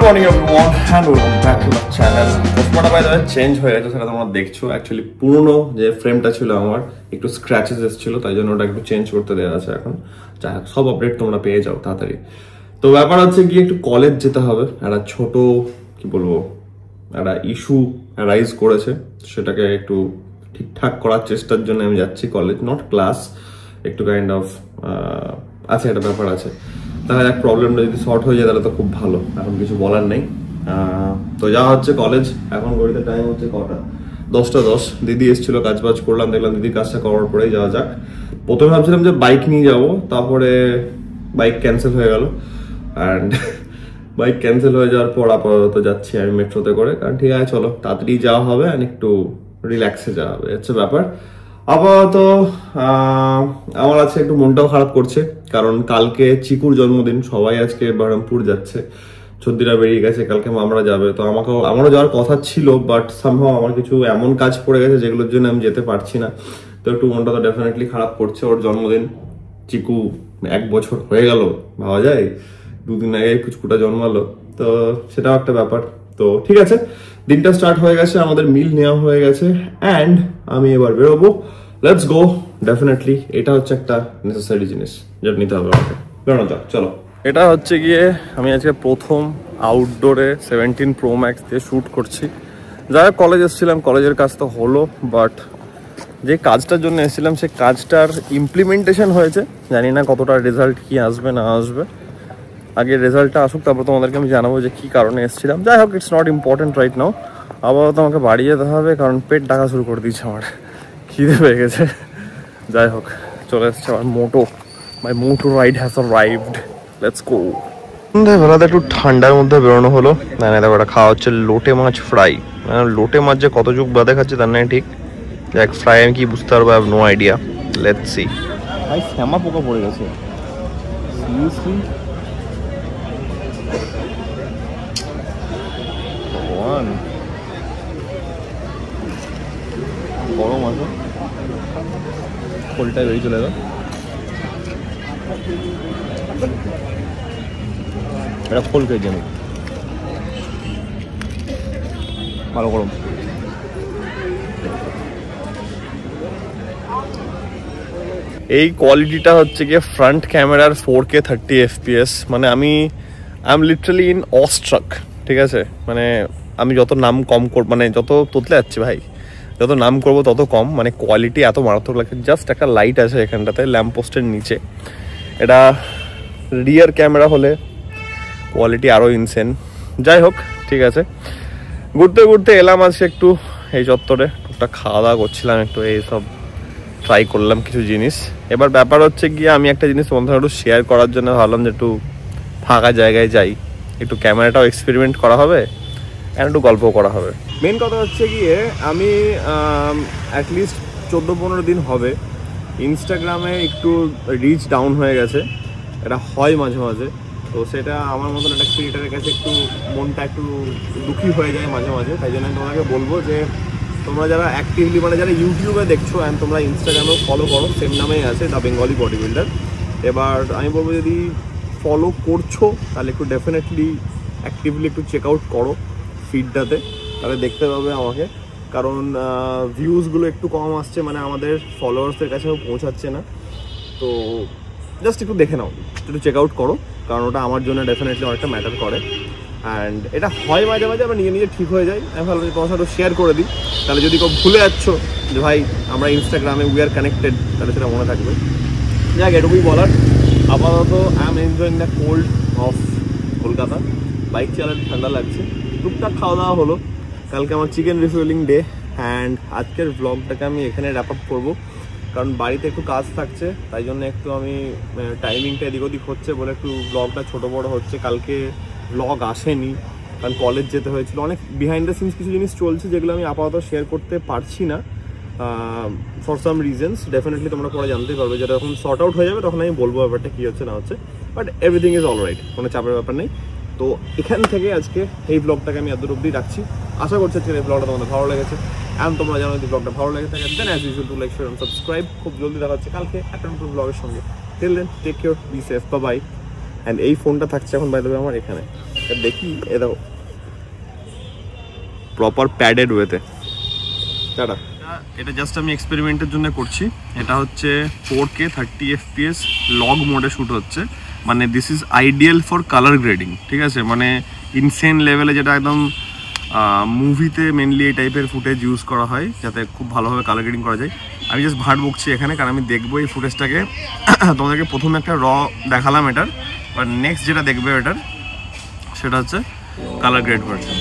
morning everyone and welcome back to my channel. চশমাটা by the way change হয়ে গেছে, সেটা তোমরা দেখছো। অ্যাকচুয়ালি পুরনো যে ফ্রেমটা ছিল আমার একটু স্ক্র্যাচেস এসেছিল, তাই জন্য ওটা একটু চেঞ্জ করতে দেওয়া আছে এখন। যাই হোক, সব আপডেট তোমরা পেয়ে যাও তাড়াতাড়ি। তো ব্যাপার হচ্ছে গিয়ে একটু কলেজ যেতে হবে, একটা ছোট কি বলবো একটা ইস্যু রাইজ করেছে, সেটাকে একটু ঠিকঠাক করার চেষ্টার জন্য আমি যাচ্ছি কলেজ, নট ক্লাস। একটু কাইন্ড অফ আছে, একটা ব্যাপার আছে। তাহলে এক প্রবলেমটা যদি শর্ট হয়ে যায় তাহলে তো খুব ভালো, এখন কিছু বলার নেই। তো যা হচ্ছে কলেজ, এখন ঘড়িতে টাইম হচ্ছে কটা, 10:10। দিদি এসেছিল, কাজ বাজ করলাম, দেখলাম দিদির কাজটা করার পরেই যাওয়া যাক। প্রথমে ভাবছিলাম যে বাইক নিয়ে যাবো, তারপরে বাইক ক্যান্সেল হয়ে গেল। অ্যান্ড বাইক ক্যান্সেল হয়ে যাওয়ার পর আপাতত যাচ্ছি আমি মেট্রোতে করে, কারণ ঠিক আছে চলো তাড়াতাড়ি যাওয়া হবে অ্যান্ড একটু রিল্যাক্সে যাওয়া হবে, হচ্ছে ব্যাপার। আপাতত আমার আছে একটু মনটাও খারাপ করছে, কারণ কালকে চিকুর জন্মদিন, সবাই আজকে বহরমপুর যাচ্ছে, ছদ্দিরা বেরিয়ে গেছে, কালকে মামরা যাবে। তো আমারও যাওয়ার কথা ছিল, বাট সামহাও আমার কিছু এমন কাজ পড়ে গেছে যেগুলোর জন্য আমি যেতে পারছি না। তো একটু মনটা তো ডেফিনেটলি খারাপ করছে। ওর জন্মদিন, চিকু 1 বছর হয়ে গেল, ভাবা যায়, 2 দিন আগে কুচকুটা জন্মালো, তো সেটাও একটা ব্যাপার। তো ঠিক আছে, দিনটা স্টার্ট হয়ে গেছে, আমাদের মিল নেওয়া হয়ে গেছে অ্যান্ড আমি এবার বেরোবো। Let's go. ডেফিনেটলি এটা হচ্ছে একটা নেসেসারি জিনিস যেটা নিতে হবে আমাকে। বেরোনো যাক, চলো। এটা হচ্ছে গিয়ে আমি আজকে প্রথম আউটডোরে 17 Pro Max দিয়ে শ্যুট করছি। যারা কলেজ এসেছিলাম, কলেজের কাজ তো হলো, বাট যে কাজটার জন্য এসেছিলাম সেই কাজটার ইমপ্লিমেন্টেশন হয়েছে। জানি না কতটা রেজাল্ট কি আসবে না আসবে, আগে রেজাল্টটা আসুক, তারপর তোমাদেরকে আমি জানাবো যে কী কারণে এসেছিলাম। যাই হোক, it's not important right now. আপাতত আমাকে বাড়ি যেতে হবে, কারণ পেট ডাকা শুরু করে দিয়েছে, আমার খিদে পেয়ে গেছে। যাই হোক, চলে এসছে আমার moto, my moto ride has arrived. Let's go. সন্ধ্যাবেলাতে একটু ঠান্ডার মধ্যে বেরোনো হলো। না না, দেখো, খাওয়া হচ্ছে লোটে মাছ ফ্রাই। লোটে মাছ যে কত যুগ বাদে খাচ্ছে তার নয় ঠিক। দেখ, ফ্রাই আমি কি বুঝতে পারবো, I have no idea. Let's see. ভাই শ্যামা পোকা পড়ে গেছে, সিরিয়াসলি। গরম আছে, খোলটাই বেরিয়ে চলে গেল। এটা খোল খেয়েছি আমি, ভালো গরম। এই কোয়ালিটিটা হচ্ছে গিয়ে ফ্রন্ট ক্যামেরার 4K 30 FPS। মানে আমি আই এম লিটারালি ইন অস্ট্রাক, ঠিক আছে। মানে আমি যত নাম কম মানে যত তোতলে যাচ্ছি ভাই, যত নাম করবো তত কম। মানে কোয়ালিটি এত মারাত্মক লাগছে। জাস্ট একটা লাইট আছে এখানটাতে ল্যাম্প পোস্টের নিচে। এটা রিয়ার ক্যামেরা হলে কোয়ালিটি আরও ইনসেন। যাই হোক, ঠিক আছে। ঘুরতে ঘুরতে এলাম আজকে একটু এই চত্বরে, টুকটাক খাওয়া দাওয়া করছিলাম, একটু এইসব ট্রাই করলাম কিছু জিনিস। এবার ব্যাপার হচ্ছে গিয়ে আমি একটা জিনিস তোমাদের একটু শেয়ার করার জন্য ভাবলাম যে একটু ফাঁকা জায়গায় যাই, একটু ক্যামেরাটাও এক্সপেরিমেন্ট করা হবে আর একটু গল্পও করা হবে। মেন কথা হচ্ছে গিয়ে আমি অ্যাটলিস্ট 14-15 দিন হবে ইনস্টাগ্রামে একটু রিচ ডাউন হয়ে গেছে। এটা হয় মাঝে মাঝে, তো সেটা আমার মতন একটা ক্রিয়েটারের কাছে একটু মনটা একটু দুঃখী হয়ে যায় মাঝে মাঝে। তাই জন্য আমি তোমাকে বলবো যে তোমরা যারা অ্যাক্টিভলি, মানে যারা ইউটিউবে দেখছো অ্যান্ড তোমরা ইনস্টাগ্রামেও ফলো করো, সেম নামেই আছে দ্য বেঙ্গলি বডি বিল্ডার। এবার আমি বলবো যদি ফলো করছো তাহলে একটু ডেফিনেটলি অ্যাক্টিভলি একটু চেক আউট করো ফিডটাতে, তাহলে দেখতে পাবে আমাকে। কারণ ভিউজগুলো একটু কম আসছে, মানে আমাদের ফলোয়ার্সদের কাছেও পৌঁছাচ্ছে না। তো জাস্ট একটু দেখে নাও, একটু চেক আউট করো, কারণ ওটা আমার জন্য ডেফিনেটলি অনেকটা ম্যাটার করে। অ্যান্ড এটা হয় মাঝে মাঝে আবার নিজে নিজে ঠিক হয়ে যায়। আমি ভালো তোমার সাথে শেয়ার করে দিই, তাহলে যদি কেউ ভুলে যাচ্ছ যে ভাই আমরা ইনস্টাগ্রামে উই আর কানেক্টেড, তাহলে সেটা মনে থাকবে। যাক, এটুকুই বলার। আপাতত I am enjoying the cold of Kolkata. Bike চালাতে ঠান্ডা লাগছে, টুকটাক খাওয়া দাওয়া হলো। কালকে আমার চিকেন রিফুয়েলিং ডে, অ্যান্ড আজকের ব্লগটাকে আমি এখানে র্যাপ আপ করবো, কারণ বাড়িতে একটু কাজ থাকছে, তাই জন্য একটু আমি টাইমিংটা এদিক ওদিক হচ্ছে বলে একটু ব্লগটা ছোটো বড়ো হচ্ছে। কালকে ব্লগ আসেনি, কারণ কলেজ যেতে হয়েছিল। অনেক বিহাইন্ড দ্য সিনস কিছু জিনিস চলছে যেগুলো আমি আপাতত শেয়ার করতে পারছি না ফর সাম রিজনস। ডেফিনেটলি তোমরা পরে জানতেই পারবে, যেটা যখন সর্ট আউট হয়ে যাবে তখন আমি বলবো ব্যাপারটা কী হচ্ছে না হচ্ছে। But everything is all right, কোনো চাপের ব্যাপার নেই। তো এখান থেকে আজকে এই ব্লগটাকে আমি এত অবধি রাখছি। আশা করছি আজকে এই ব্লগটা তোমাদের ভালো লেগেছে। অ্যান্ড তোমরা জানো যদি ব্লগটা ভালো লেগে থাকে then as usual to like, share and subscribe. খুব জলদি দেখা হচ্ছে কালকে একটা নতুন ব্লগের সঙ্গে। Till then take care, be safe, bye bye. And এই ফোনটা থাকছে এখন বাই দ্য ওয়ে আমার এখানে। দেখি এ দেখো প্রপার প্যাডেড ওয়েতে। টাটা। এটা জাস্ট আমি এক্সপেরিমেন্টের জন্য করছি। এটা হচ্ছে 4K 30 FPS লগ মোডে শ্যুট হচ্ছে, মানে this is ideal for colour grading, ঠিক আছে? মানে ইনসেন লেভেলে, যেটা একদম মুভিতে মেনলি এই টাইপের ফুটেজ ইউজ করা হয় যাতে খুব ভালোভাবে কালার গ্রেডিং করা যায়। আমি জাস্ট ভাট বকছি এখানে, কারণ আমি দেখবো এই ফুটেজটাকে। তোমাদেরকে প্রথমে একটা র দেখালাম এটার, আর নেক্সট যেটা দেখবে এটার সেটা হচ্ছে কালার গ্রেড ভার্সন।